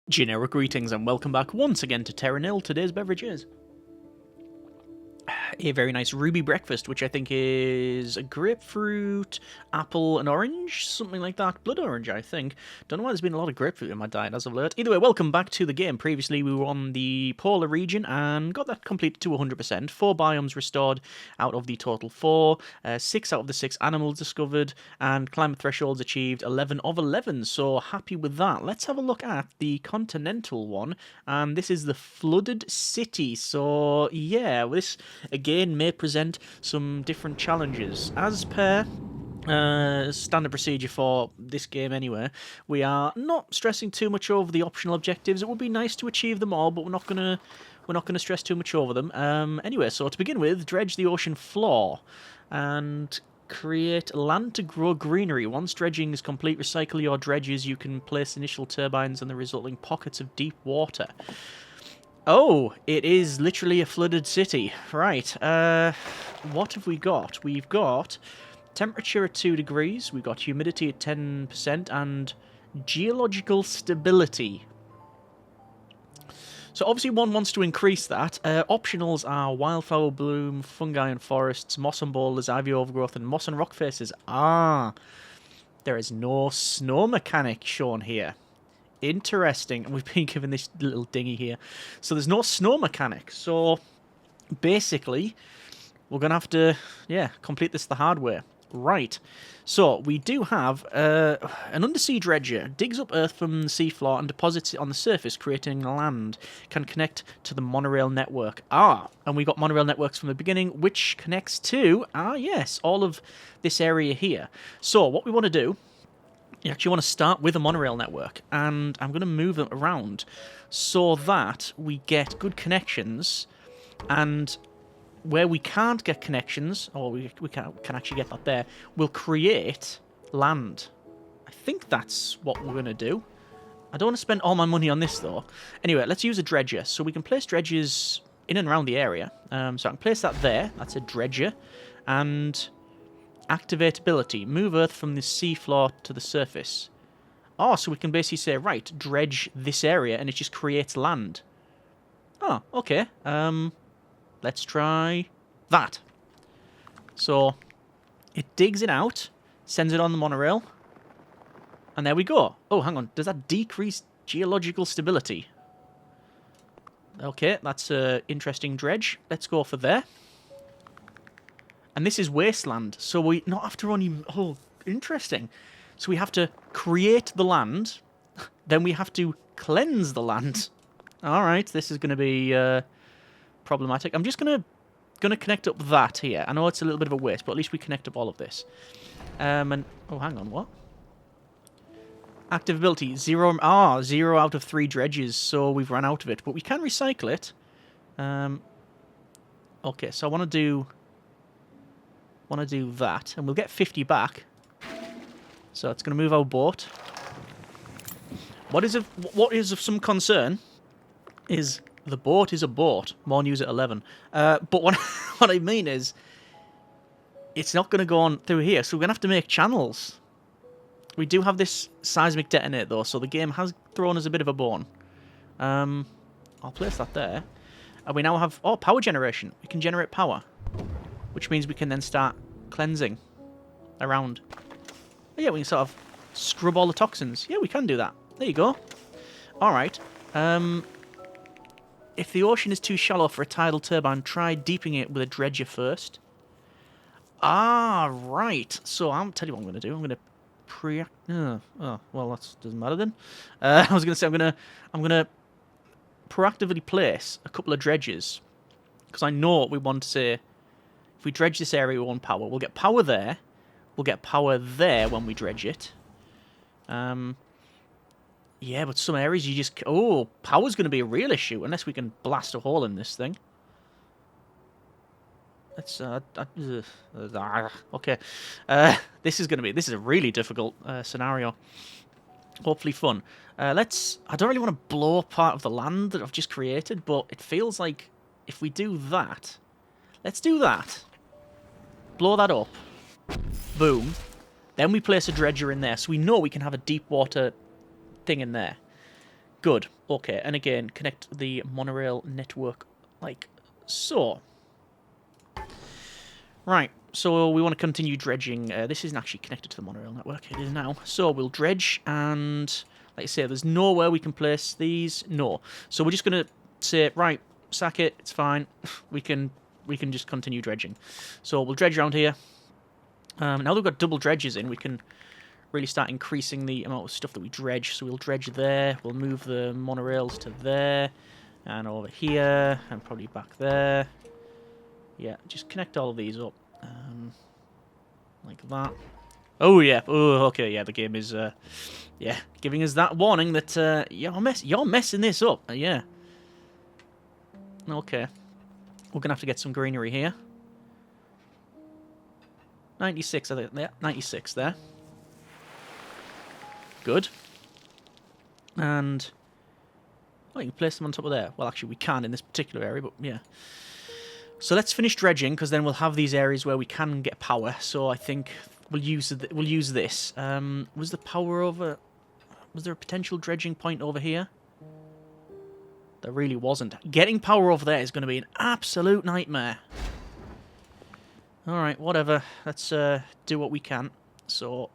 Generic greetings and welcome back once again to Terra Nil. Today's beverage is a very nice ruby breakfast, which I think is a grapefruit, apple, and orange, something like that. Blood orange, I think. Don't know why there's been a lot of grapefruit in my diet as of late. Either way, welcome back to the game. Previously, we were on the polar region and got that completed to 100%. 4 biomes restored out of the total 4. 6 out of the 6 animals discovered, and climate thresholds achieved 11 of 11. So happy with that. Let's have a look at the continental one. And this is the flooded city. So yeah, this again may present some different challenges as per standard procedure for this game anyway. We are not stressing too much over the optional objectives. It would be nice to achieve them all, but we're not gonna stress too much over them. Anyway, so to begin with, dredge the ocean floor and create land to grow greenery. Once dredging is complete, recycle your dredges. You can place initial turbines in the resulting pockets of deep water. Oh, it is literally a flooded city. Right, what have we got? We've got temperature at 2 degrees, we've got humidity at 10%, and geological stability. So obviously one wants to increase that. Optionals are wildflower bloom, fungi and forests, moss and boulders, ivy overgrowth, and moss and rock faces. Ah, there is no snow mechanic shown here. Interesting, and we've been given this little dinghy here. So there's no snow mechanic. So basically, we're going to have to, complete this the hard way. Right. So we do have an undersea dredger. Digs up earth from the seafloor and deposits it on the surface, creating land. Can connect to the monorail network. And we got monorail networks from the beginning, which connects to, yes, all of this area here. So what we want to do, you actually want to start with a monorail network, and I'm going to move them around so that we get good connections, and where we can't get connections, or we can actually get that there, we'll create land. I think that's what we're going to do. I don't want to spend all my money on this, though. Anyway, let's use a dredger. So we can place dredges in and around the area. So I can place that there. That's a dredger. And activate ability. Move earth from the seafloor to the surface. Oh, so we can basically say, right, dredge this area, and it just creates land. Oh, okay. Let's try that. So it digs it out, sends it on the monorail, and there we go. Oh, hang on. Does that decrease geological stability? Okay, that's an interesting dredge. Let's go for there. And this is wasteland, so we not have to run... Oh, interesting. So we have to create the land, then we have to cleanse the land. All right, this is going to be problematic. I'm just going to connect up that here. I know it's a little bit of a waste, but at least we connect up all of this. And oh, hang on, what? Active ability 0. 0 out of 3 dredges, so we've run out of it, but we can recycle it. Okay, so I want to do that, and we'll get 50 back. So it's going to move our boat. What is of some concern is the boat is a boat. More news at 11. But what I mean is, it's not going to go on through here, so we're going to have to make channels. We do have this seismic detonate, though, so the game has thrown us a bit of a bone. I'll place that there. And we now have... Oh, power generation. We can generate power, which means we can then start cleansing around. Oh, yeah, we can sort of scrub all the toxins. Yeah, we can do that. There you go. All right. If the ocean is too shallow for a tidal turbine, try deepening it with a dredger first. Right. So I'll tell you what I'm going to do. I'm going to well, that doesn't matter then. I was going to say I'm going to proactively place a couple of dredges, because I know what we want to say. If we dredge this area, we want power. We'll get power there. We'll get power there when we dredge it. Yeah, but some areas you just... Oh, power's going to be a real issue, unless we can blast a hole in this thing. Let's... okay. This is a really difficult scenario. Hopefully fun. I don't really want to blow up part of the land that I've just created, but it feels like if we do that... Let's do that. Blow that up. Boom. Then we place a dredger in there, so we know we can have a deep water thing in there. Good. Okay, and again, connect the monorail network like so. Right, so we want to continue dredging. This isn't actually connected to the monorail network. It is now. So we'll dredge, and like I say, there's nowhere we can place these. No. So we're just going to say, right, sack it. It's fine. We can just continue dredging. So we'll dredge around here. Now that we've got double dredges in, we can really start increasing the amount of stuff that we dredge. So we'll dredge there. We'll move the monorails to there, and over here, and probably back there. Yeah, just connect all of these up, like that. Oh yeah, oh okay, yeah. The game is, yeah, giving us that warning that you're messing this up. Yeah. Okay, we're gonna have to get some greenery here. 96, I think. Yeah, 96 there. Good. And oh, you can place them on top of there. Well, actually, we can in this particular area, but yeah. So let's finish dredging, because then we'll have these areas where we can get power. So I think we'll use this. Was the power over? Was there a potential dredging point over here? There really wasn't. Getting power over there is going to be an absolute nightmare. All right, whatever. Let's do what we can. So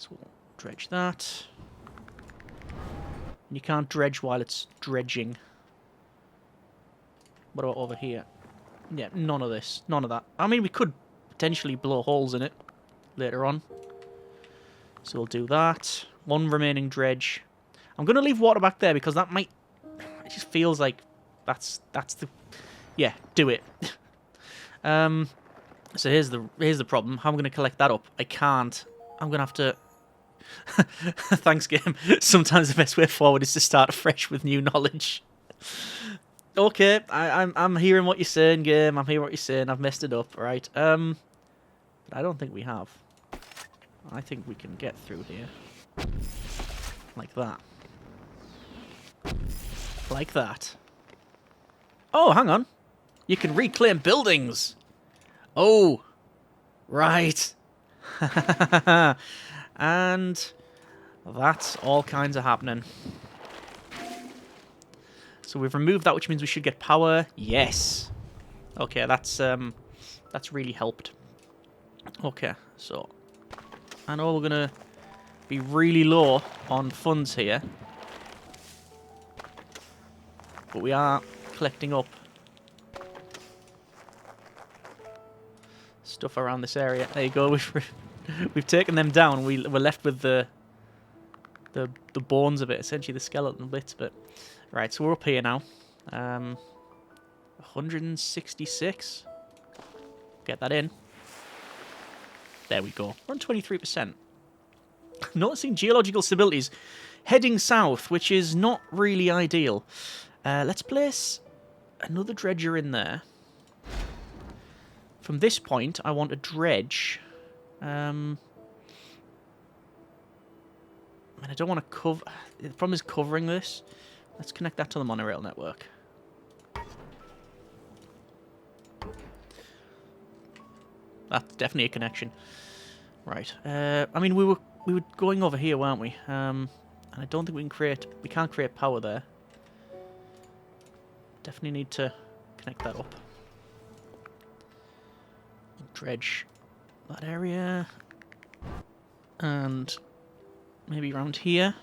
we'll dredge that. And you can't dredge while it's dredging. What about over here? Yeah, none of this. None of that. I mean, we could potentially blow holes in it later on. So we'll do that. One remaining dredge. I'm going to leave water back there because that might... It just feels like that's the... Yeah, do it. So here's the problem. How am I going to collect that up? I can't. I'm going to have to... Thanks, game. Sometimes the best way forward is to start afresh with new knowledge. Okay, I'm hearing what you're saying, game. I'm hearing what you're saying. I've messed it up, right? But I don't think we have. I think we can get through here. Like that. Like that. Oh, hang on. You can reclaim buildings. Oh, right. And that's all kinds of happening. So we've removed that, which means we should get power. Yes. Okay, that's really helped. Okay, so I know we're gonna be really low on funds here, but we are collecting up stuff around this area. There you go. We've taken them down. We're left with the bones of it, essentially the skeleton bits, but. Right, so we're up here now. 166. Get that in. There we go. We're on 23%. Noticing geological stabilities heading south, which is not really ideal. Let's place another dredger in there. From this point, I want a dredge. I mean, I don't want to cover... The problem is covering this. Let's connect that to the monorail network. That's definitely a connection. Right. I mean, we were going over here, weren't we? And I don't think we can't create power there. Definitely need to connect that up. Dredge that area. And maybe around here.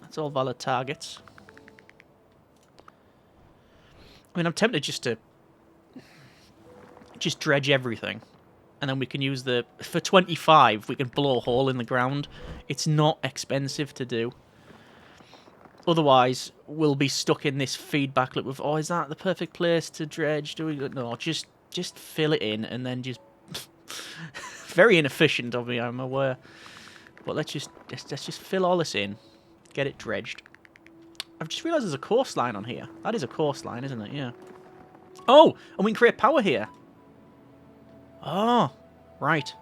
That's all valid targets. I mean, I'm tempted just to dredge everything. And then we can use for 25, we can blow a hole in the ground. It's not expensive to do. Otherwise, we'll be stuck in this feedback loop of, oh, is that the perfect place to dredge? No, just fill it in and then just... Very inefficient of me, I'm aware. But let's just fill all this in. Get it dredged. I've just realised there's a coastline on here. That is a coastline, isn't it? Yeah. Oh! And we can create power here. Oh, right.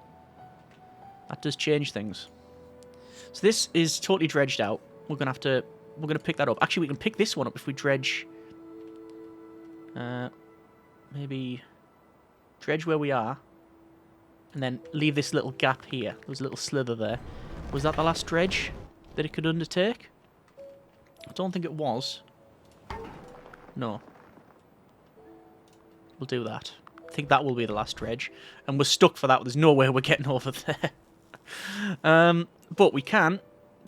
That does change things. So this is totally dredged out. We're gonna pick that up. Actually, we can pick this one up if we dredge. Maybe dredge where we are. And then leave this little gap here. There was a little slither there. Was that the last dredge that it could undertake? I don't think it was. No. We'll do that. I think that will be the last dredge. And we're stuck for that. There's no way we're getting over there. But we can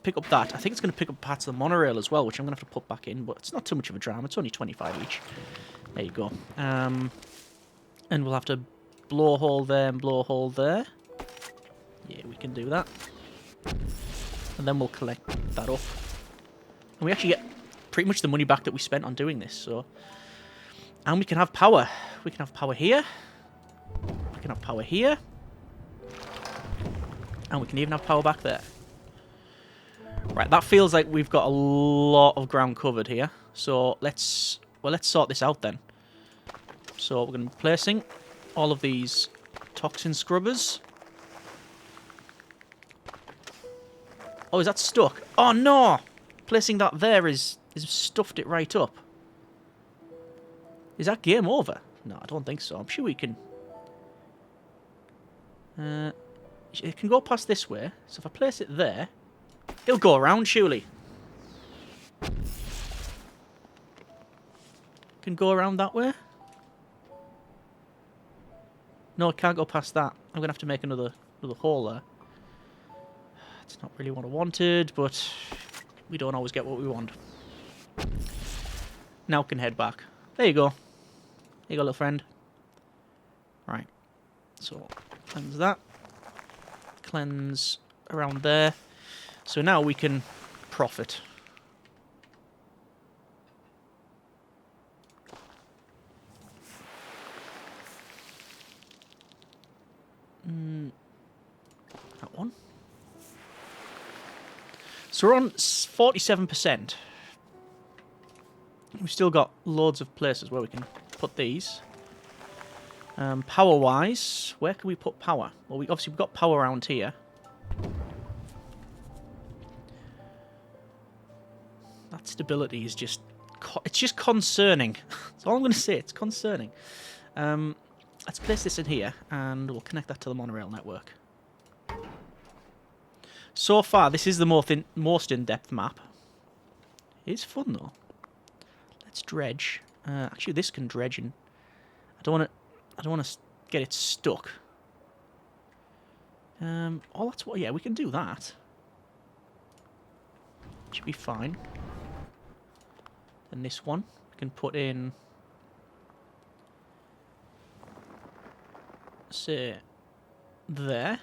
pick up that. I think it's going to pick up parts of the monorail as well, which I'm going to have to put back in. But it's not too much of a drama. It's only 25 each. There you go. And we'll have to blow a hole there and blow a hole there. Yeah, we can do that. And then we'll collect that up. And we actually get pretty much the money back that we spent on doing this. So, and we can have power. We can have power here. We can have power here. And we can even have power back there. Right, that feels like we've got a lot of ground covered here. So let's sort this out then. So we're going to be placing all of these toxin scrubbers. Oh, is that stuck? Oh no! Placing that there is stuffed it right up. Is that game over? No, I don't think so. I'm sure we can... it can go past this way. So if I place it there, it'll go around, surely. Can go around that way? No, it can't go past that. I'm going to have to make another hole there. It's not really what I wanted, but we don't always get what we want. Now can head back. There you go. There you go, little friend. Right. So, cleanse that. Cleanse around there. So now we can profit. That one. So we're on 47%. We've still got loads of places where we can put these. Power-wise, where can we put power? Well, obviously we've got power around here. That stability is just... it's just concerning. That's all I'm going to say. It's concerning. Let's place this in here, and we'll connect that to the monorail network. So far, this is the most in-depth map. It's fun, though. Let's dredge. Actually, this can dredge in. I don't want to get it stuck. Oh, that's what... yeah, we can do that. Should be fine. And this one, we can put in... say... there.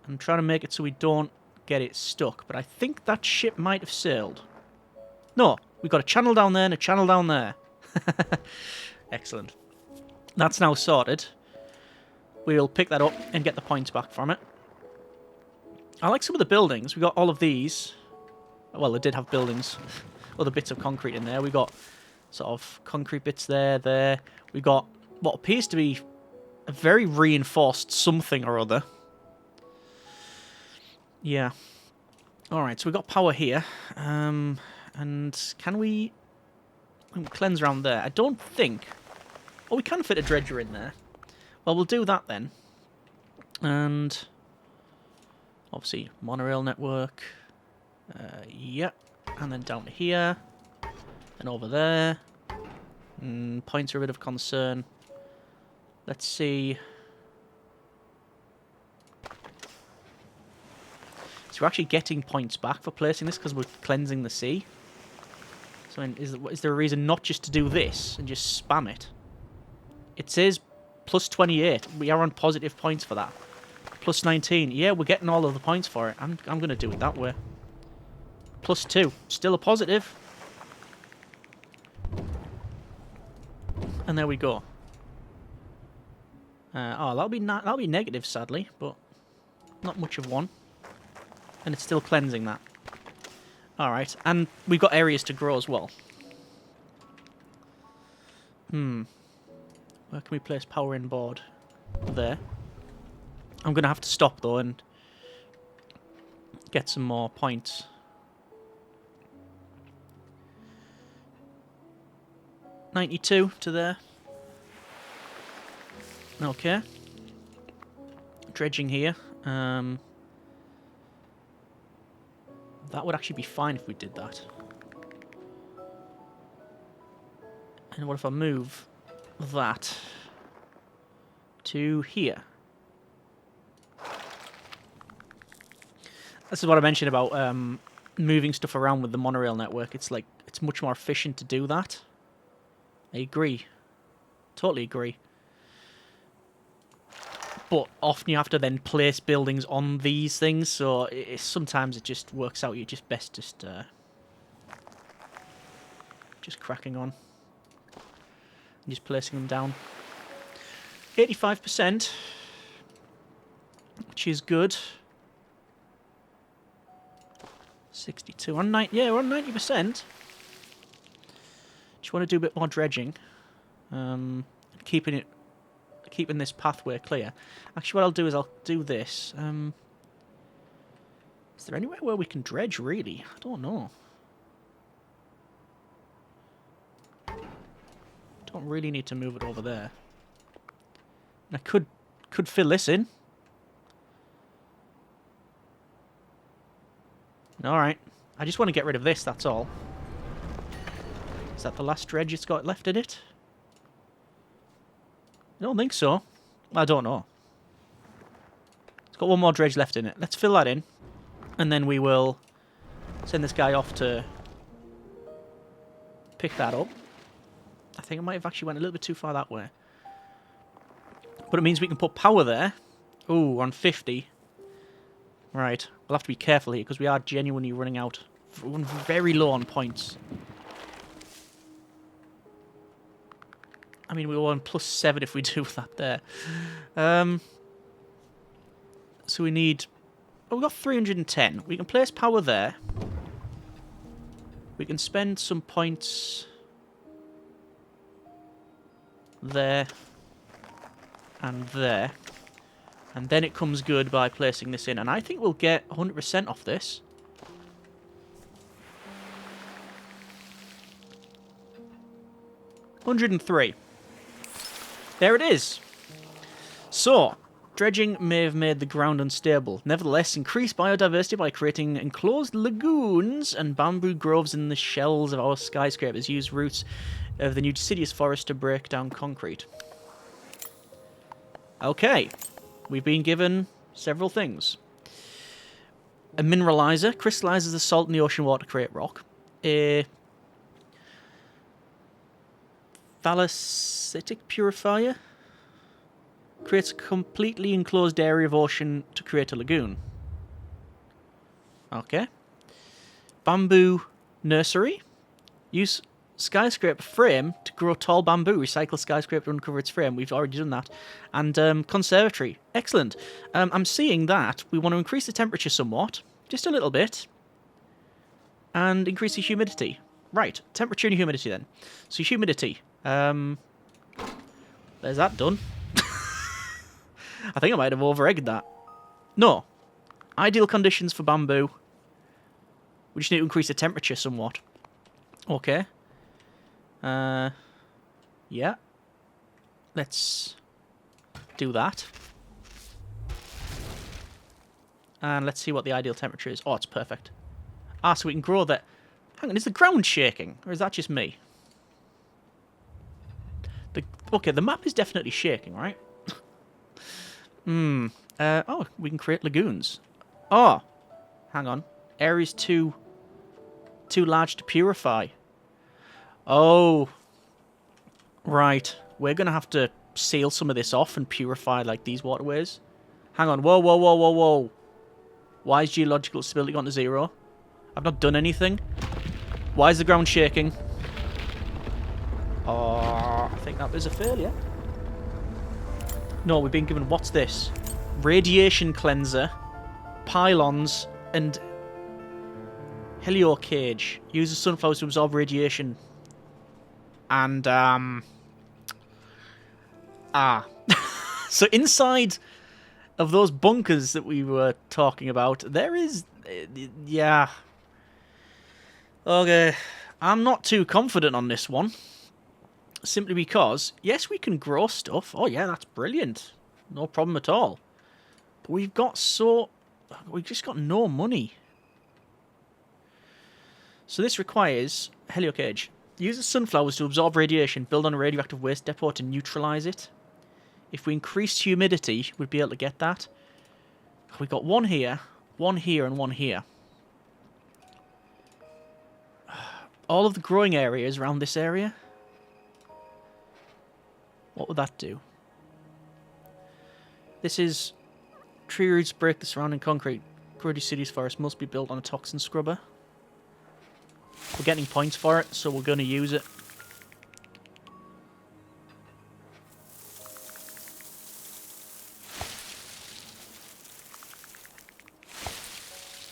I'm trying to make it so we don't get it stuck, but I think that ship might have sailed. No, we've got a channel down there and a channel down there. Excellent. That's now sorted. We'll pick that up and get the points back from it. I like some of the buildings. We got all of these. Well, they did have buildings. Other bits of concrete in there. We got sort of concrete bits there. We got what appears to be a very reinforced something or other. Yeah. Alright, so we've got power here. And can we cleanse around there? I don't think... oh, we can fit a dredger in there. Well, we'll do that then. And... obviously, monorail network. Yep. And then down to here. And over there. Points are a bit of concern. Let's see... so we're actually getting points back for placing this because we're cleansing the sea. So is there a reason not just to do this and just spam it? It says plus 28. We are on positive points for that. Plus 19. Yeah, we're getting all of the points for it. I'm going to do it that way. Plus 2. Still a positive. And there we go. Oh, that'll be negative, sadly, but not much of one. And it's still cleansing that. Alright, and we've got areas to grow as well. Where can we place power in board? There. I'm going to have to stop, though, and get some more points. $92 to there. Okay. Dredging here. That would actually be fine if we did that. And what if I move that to here? This is what I mentioned about moving stuff around with the monorail network. It's like, it's much more efficient to do that. I agree. Totally agree. But often you have to then place buildings on these things, so sometimes it just works out. You're just best just cracking on. And just placing them down. 85%, which is good. 62 on 9. Yeah, we're on 90%. Just want to do a bit more dredging, keeping this pathway clear. Actually, what I'll do is I'll do this. Is there anywhere where we can dredge? Really, I don't know. Don't really need to move it over there. I could fill this in. Alright. I just want to get rid of this, that's all. Is that the last dredge it's got left in it? I don't think so. I don't know. It's got one more dredge left in it. Let's fill that in. And then we will send this guy off to pick that up. I think I might have actually went a little bit too far that way. But it means we can put power there. Ooh, we're on 50. Right. We'll have to be careful here because we are genuinely running out. We're very low on points. I mean, we were on +7 if we do that there. So we need... Oh, we've got 310. We can place power there. We can spend some points... there. And there. And then it comes good by placing this in. And I think we'll get 100% off this. $103. There it is. So, dredging may have made the ground unstable. Nevertheless, increased biodiversity by creating enclosed lagoons and bamboo groves in the shells of our skyscrapers. Use roots of the new deciduous forest to break down concrete. Okay. We've been given several things. A mineralizer crystallizes the salt in the ocean water to create rock. A thalassetic purifier creates a completely enclosed area of ocean to create a lagoon. Okay. Bamboo nursery. Use skyscraper frame to grow tall bamboo. Recycle skyscraper to uncover its frame. We've already done that. And conservatory. Excellent. I'm seeing that we want to increase the temperature somewhat. Just a little bit. And increase the humidity. Right. Temperature and humidity then. So humidity. There's that done. I think I might have over-egged that. No. Ideal conditions for bamboo. We just need to increase the temperature somewhat. Okay. Yeah. Let's do that. And let's see what the ideal temperature is. Oh, it's perfect. Ah, so we can grow that. Hang on, is the ground shaking? Or is that just me? Okay, the map is definitely shaking, right? Oh, we can create lagoons. Oh, hang on. Area's too large to purify. Oh, right. We're going to have to seal some of this off and purify, like, these waterways. Hang on. Whoa, whoa, whoa, whoa, whoa. Why is geological stability gone to 0? I've not done anything. Why is the ground shaking? Oh, I think that was a failure. No, we've been given... What's this? Radiation cleanser, pylons, and helio cage. Uses sunflowers to absorb radiation. And, so inside of those bunkers that we were talking about, there is... yeah. Okay. I'm not too confident on this one. Simply because, yes, we can grow stuff. Oh yeah, that's brilliant. No problem at all. But we've just got no money. So this requires heliocage. Uses sunflowers to absorb radiation, build on a radioactive waste depot to neutralise it. If we increased humidity, we'd be able to get that. We've got one here, and one here. All of the growing areas around this area. What would that do? This is tree roots break the surrounding concrete. Grody City's forest must be built on a toxin scrubber. We're getting points for it, so we're going to use it.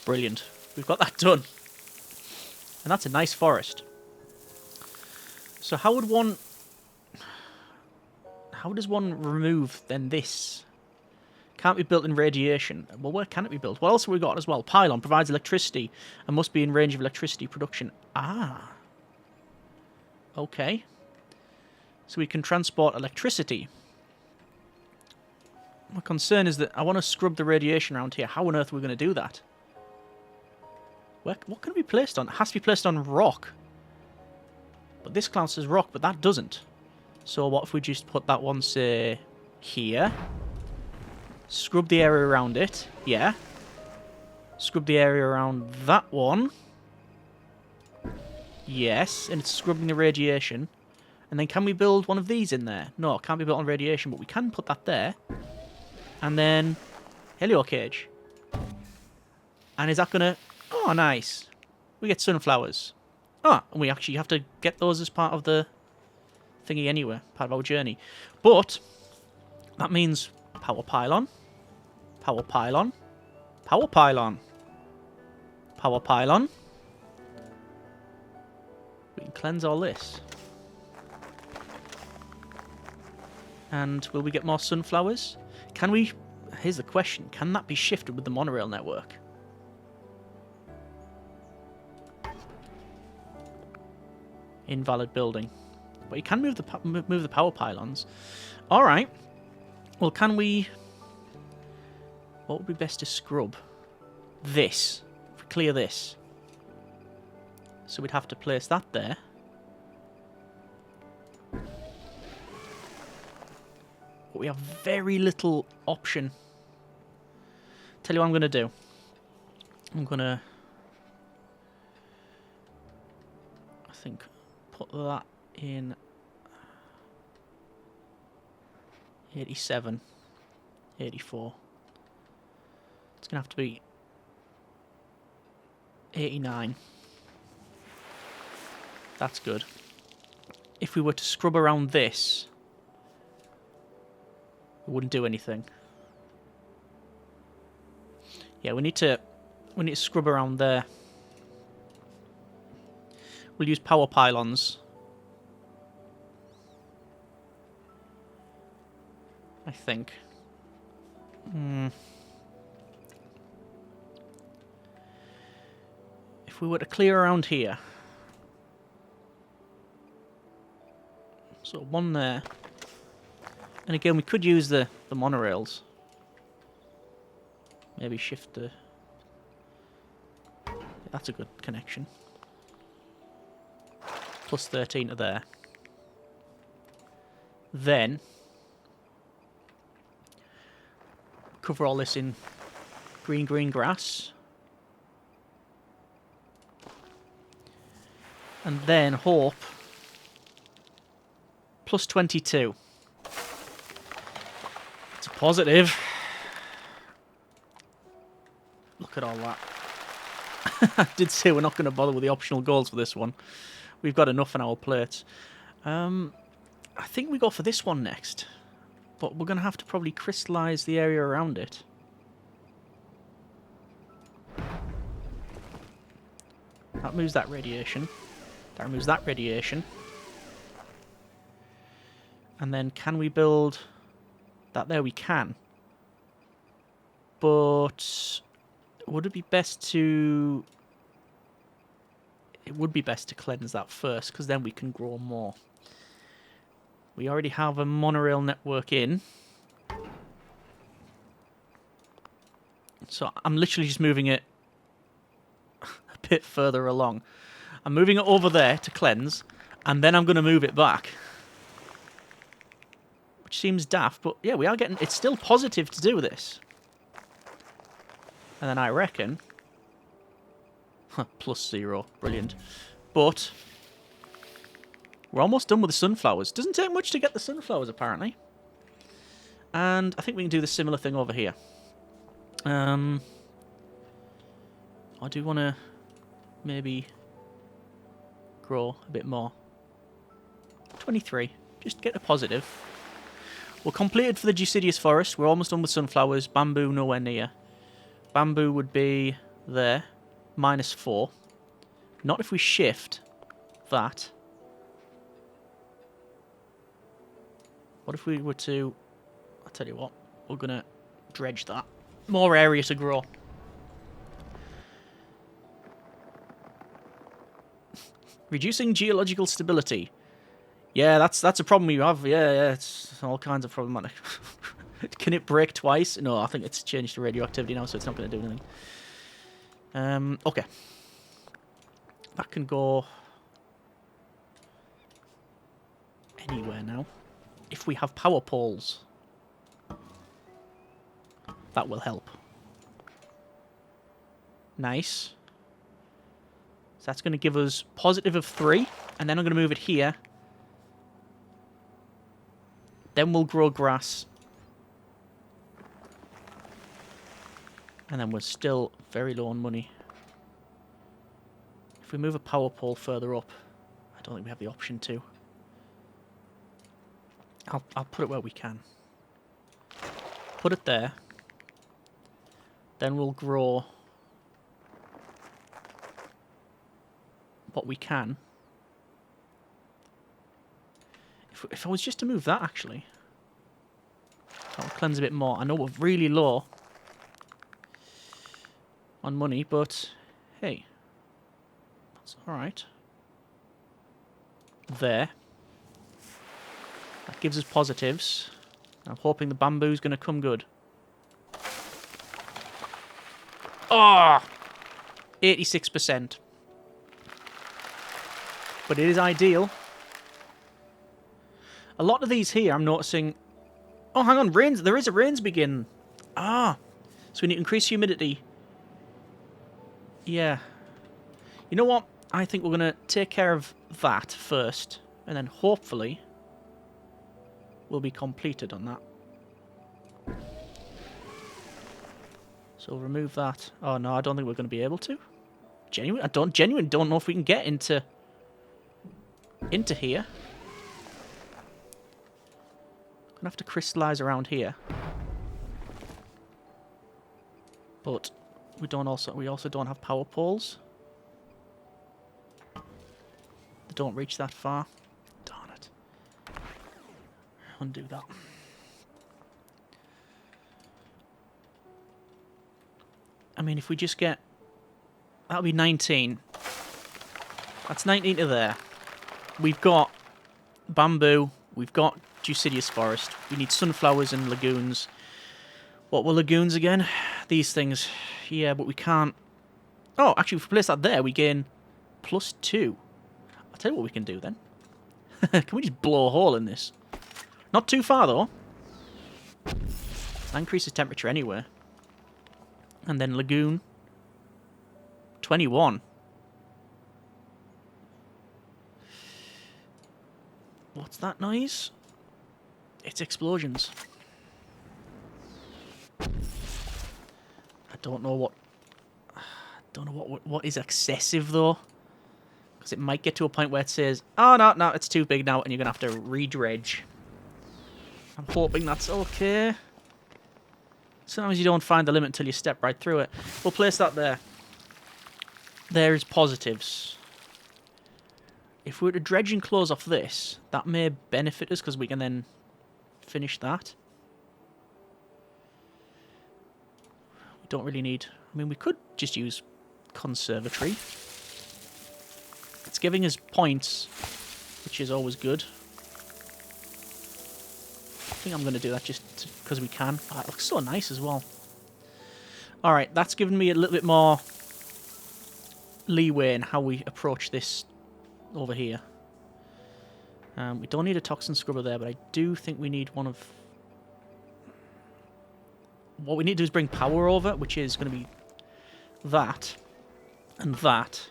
Brilliant. We've got that done. And that's a nice forest. So how does one remove then this? Can't be built in radiation. Well, where can it be built? What else have we got as well? Pylon provides electricity and must be in range of electricity production. Ah. Okay. So we can transport electricity. My concern is that I want to scrub the radiation around here. How on earth are we going to do that? What can it be placed on? It has to be placed on rock. But this counts as rock, but that doesn't. So what if we just put that one, say, here? Scrub the area around it. Yeah. Scrub the area around that one. Yes, and it's scrubbing the radiation. And then can we build one of these in there? No, it can't be built on radiation, but we can put that there. And then heliocage. And is that going to... Oh, nice. We get sunflowers. Oh, and we actually have to get those as part of the thingy anyway, part of our journey. But that means power pylon, power pylon, power pylon, power pylon. We can cleanse all this. And will we get more sunflowers? Can we... Here's the question. Can that be shifted with the monorail network? Invalid building. But you can move the power pylons. Alright. Well, can we... What would be best to scrub? This. If we clear this. So we'd have to place that there. But we have very little option. Tell you what I'm going to do. I'm going to... I think... Put that in 87, 84. It's going to have to be 89. That's good. If we were to scrub around this, it wouldn't do anything. Yeah, we need to scrub around there. We'll use power pylons. I think. If we were to clear around here. So one there. And again, we could use the monorails. Maybe shift the... That's a good connection. Plus 13 to there. Then cover all this in green grass. And then hope plus 22. It's a positive. Look at all that. I did say we're not going to bother with the optional goals for this one. We've got enough on our plates. I think we go for this one next. But we're going to have to probably crystallise the area around it. That moves that radiation. That removes that radiation. And then can we build that there? We can. But would it be best to... It would be best to cleanse that first, because then we can grow more. We already have a monorail network in. So I'm literally just moving it a bit further along. I'm moving it over there to cleanse, and then I'm going to move it back. Which seems daft, but yeah, we are getting... It's still positive to do this. And then I reckon... +0. Brilliant. But... we're almost done with the sunflowers. Doesn't take much to get the sunflowers, apparently. And I think we can do the similar thing over here. I do want to maybe grow a bit more. 23. Just get a positive. We're completed for the deciduous forest. We're almost done with sunflowers. Bamboo nowhere near. Bamboo would be there. -4. Not if we shift that. What if we were to... I'll tell you what. We're going to dredge that. More area to grow. Reducing geological stability. Yeah, that's a problem you have. Yeah, it's all kinds of problematic. Can it break twice? No, I think it's changed to radioactivity now, so it's not going to do anything. Okay. That can go anywhere now. If we have power poles, that will help. Nice. So that's going to give us positive of 3, and then I'm going to move it here. Then we'll grow grass. And then we're still very low on money. If we move a power pole further up, I don't think we have the option to. I'll put it where we can. Put it there. Then we'll grow what we can. If I was just to move that, actually, that would cleanse a bit more. I know we're really low on money, but hey, that's alright. There. That gives us positives. I'm hoping the bamboo's going to come good. Oh! 86%. But it is ideal. A lot of these here, I'm noticing... Oh, hang on, rains. There is a rains begin. Ah. So we need to increase humidity. Yeah. You know what? I think we're going to take care of that first. And then hopefully... we'll be completed on that. So remove that. Oh no, I don't think we're going to be able to. Genuinely don't know if we can get into here. Gonna have to crystallize around here. But we also don't have power poles. They don't reach that far. Darn it. Undo that. I mean, if we just get... that'll be 19. That's 19 to there. We've got bamboo. We've got deciduous forest. We need sunflowers and lagoons. What were lagoons again? These things. Yeah, but we can't... oh, actually, if we place that there, we gain +2. I'll tell you what we can do then. Can we just blow a hole in this? Not too far, though. That increases temperature anyway. And then lagoon. 21. What's that noise? It's explosions. I don't know what... what is excessive, though. Because it might get to a point where it says, oh, no, it's too big now, and you're going to have to re-dredge. I'm hoping that's okay. Sometimes you don't find the limit until you step right through it. We'll place that there. There is positives. If we were to dredge and close off this, that may benefit us because we can then finish that. We don't really need... I mean, we could just use conservatory. It's giving us points, which is always good. think I'm going to do that just because we can. Oh, it looks so nice as well. Alright, that's given me a little bit more leeway in how we approach this over here. We don't need a toxin scrubber there, but I do think we need one of... What we need to do is bring power over, which is going to be that, and that,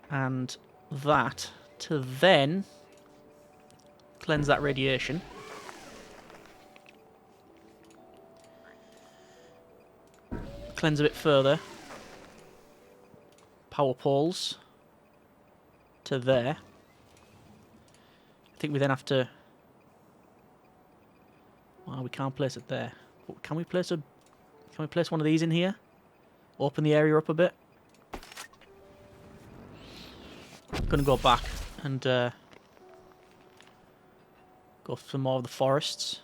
and that, to then cleanse that radiation. Cleanse a bit further. Power poles to there. I think we then have to... Well, we can't place it there. But can we place one of these in here? Open the area up a bit. I'm gonna go back and go for some more of the forests,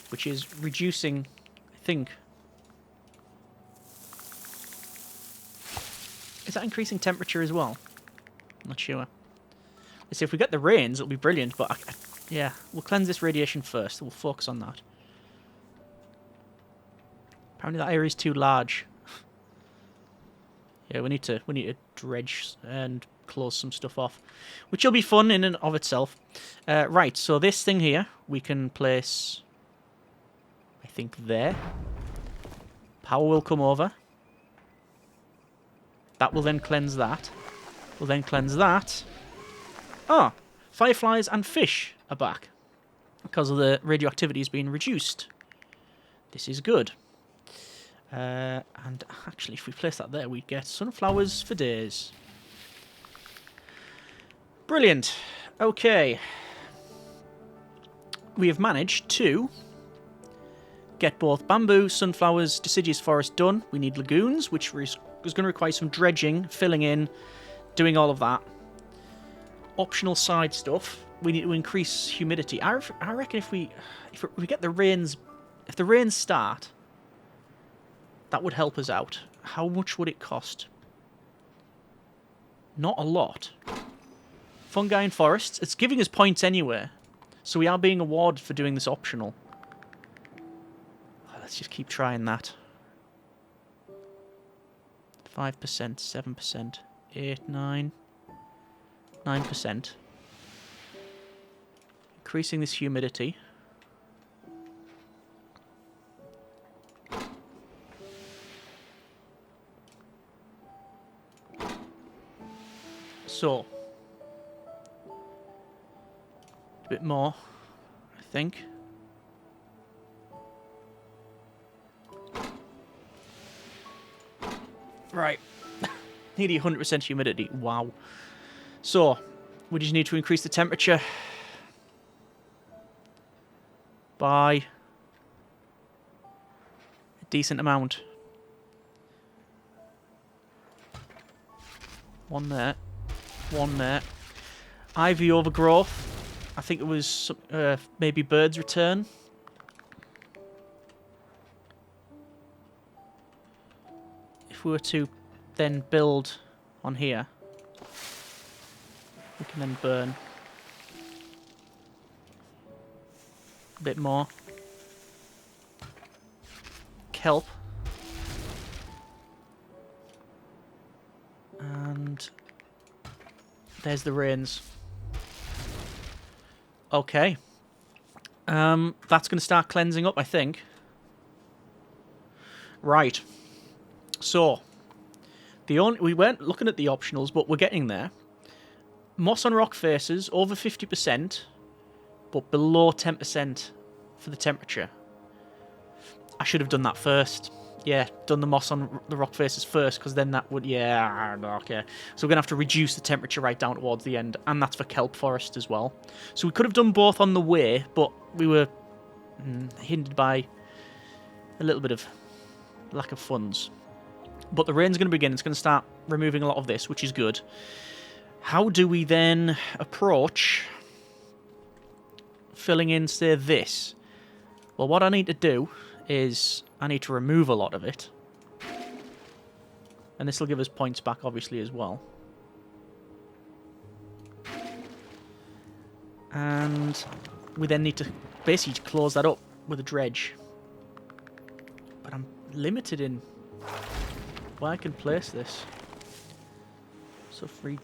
which is reducing, I think. Is that increasing temperature as well? I'm not sure. Let's see, if we get the rains, it'll be brilliant, but yeah, we'll cleanse this radiation first. We'll focus on that. Apparently that area is too large. Yeah, we need to dredge and close some stuff off, which will be fun in and of itself. Right, so this thing here we can place, I think, there. Power will come over. That will then cleanse that. Will then cleanse that. Ah, fireflies and fish are back because of the radioactivity is being reduced. This is good. And actually, if we place that there, we get sunflowers for days. Brilliant. Okay. We have managed to get both bamboo, sunflowers, deciduous forest done. We need lagoons, which is going to require some dredging, filling in, doing all of that. Optional side stuff. We need to increase humidity. I reckon if we get the rains, if the rains start, that would help us out. How much would it cost? Not a lot. Fungi and forests. It's giving us points anyway. So we are being awarded for doing this optional. Let's just keep trying that. 5%, 7%, 8, 9, 9%. Increasing this humidity. So, a bit more, I think. Right. Nearly 100% humidity. Wow. So, we just need to increase the temperature by a decent amount. One there. One there. Ivy overgrowth. I think it was maybe birds return. If we were to then build on here, we can then burn a bit more. Kelp. And there's the rains. Okay. That's going to start cleansing up, I think. Right. So, we weren't looking at the optionals, but we're getting there. Moss on rock faces, over 50%, but below 10% for the temperature. I should have done that first. Yeah, done the moss on the rock faces first, because then that would... Yeah, okay. So we're going to have to reduce the temperature right down towards the end, and that's for kelp forest as well. So we could have done both on the way, but we were hindered by a little bit of lack of funds. But the rain's going to begin. It's going to start removing a lot of this, which is good. How do we then approach filling in, say, this? Well, what I need to do is I need to remove a lot of it. And this will give us points back, obviously, as well. And we then need to basically close that up with a dredge. But I'm limited in where I can place this. So if we...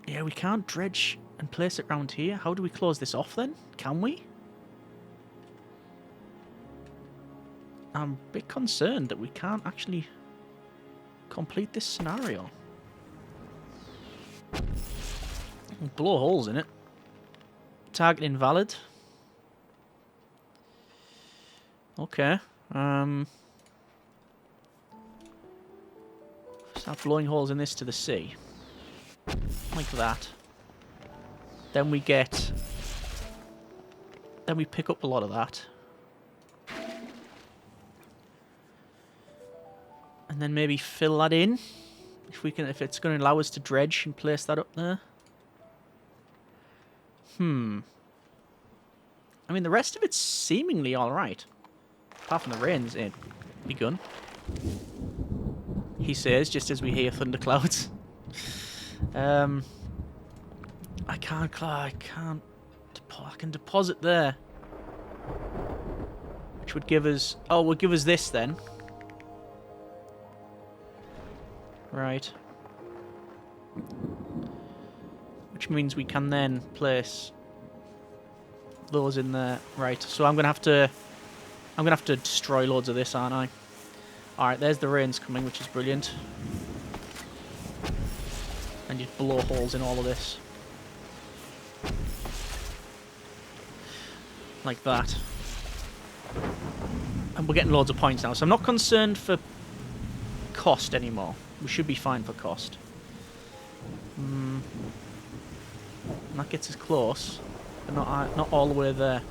Yeah, we can't dredge and place it around here. How do we close this off then? Can we? I'm a bit concerned that we can't actually complete this scenario. We'll blow holes in it. Target invalid. Okay. Start blowing holes in this to the sea. Like that. Then we get... Then we pick up a lot of that. And then maybe fill that in. If we can, if it's going to allow us to dredge and place that up there. I mean, the rest of it's seemingly alright. Apart from the rain's begun. He says, just as we hear thunderclouds. I can deposit there. Which would give us... Oh, will give us this then. Right. Which means we can then place those in there. Right, so I'm gonna have to destroy loads of this, aren't I? Alright, there's the rains coming, which is brilliant. And you blow holes in all of this. Like that. And we're getting loads of points now, so I'm not concerned for cost anymore. We should be fine for cost. And that gets us close, but not all the way there.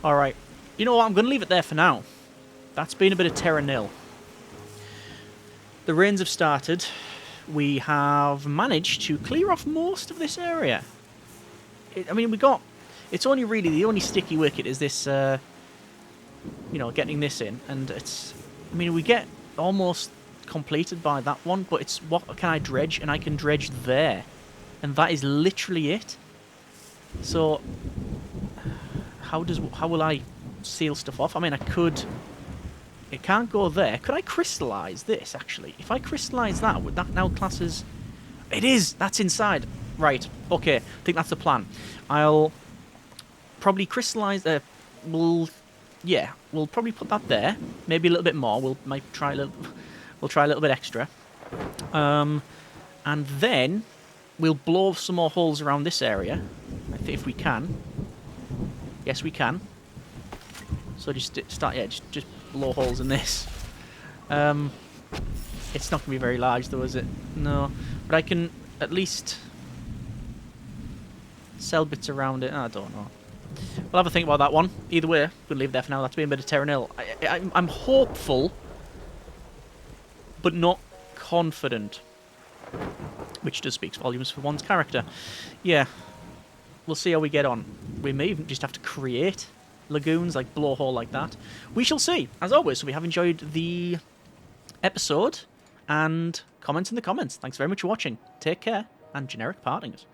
Alright. You know what? I'm going to leave it there for now. That's been a bit of Terra Nil. The rains have started. We have managed to clear off most of this area. I mean, we got... It's only really... The only sticky wicket is this... you know, getting this in. And it's... I mean, we get almost completed by that one, but it's what can I dredge? And I can dredge there. And that is literally it. So... How will I seal stuff off? I mean, I could... It can't go there. Could I crystallize this, actually? If I crystallize that, would that now class as... It is! That's inside. Right. Okay. I think that's the plan. I'll probably crystallize... We'll probably put that there. Maybe a little bit more. We'll try a little bit extra. And then we'll blow some more holes around this area. If we can. Yes, we can. So just start... Yeah, just blow holes in this. It's not going to be very large though, is it? No. But I can at least sell bits around it. I don't know. We'll have a think about that one. Either way, we'll leave it there for now. That's been a bit of Terra Nil. I'm hopeful, but not confident. Which does speak volumes for one's character. Yeah. We'll see how we get on. We may even just have to create lagoons, like blow a hole like that. We shall see. As always, so we have enjoyed the episode, and comments in the comments. Thanks very much for watching. Take care, and generic partings.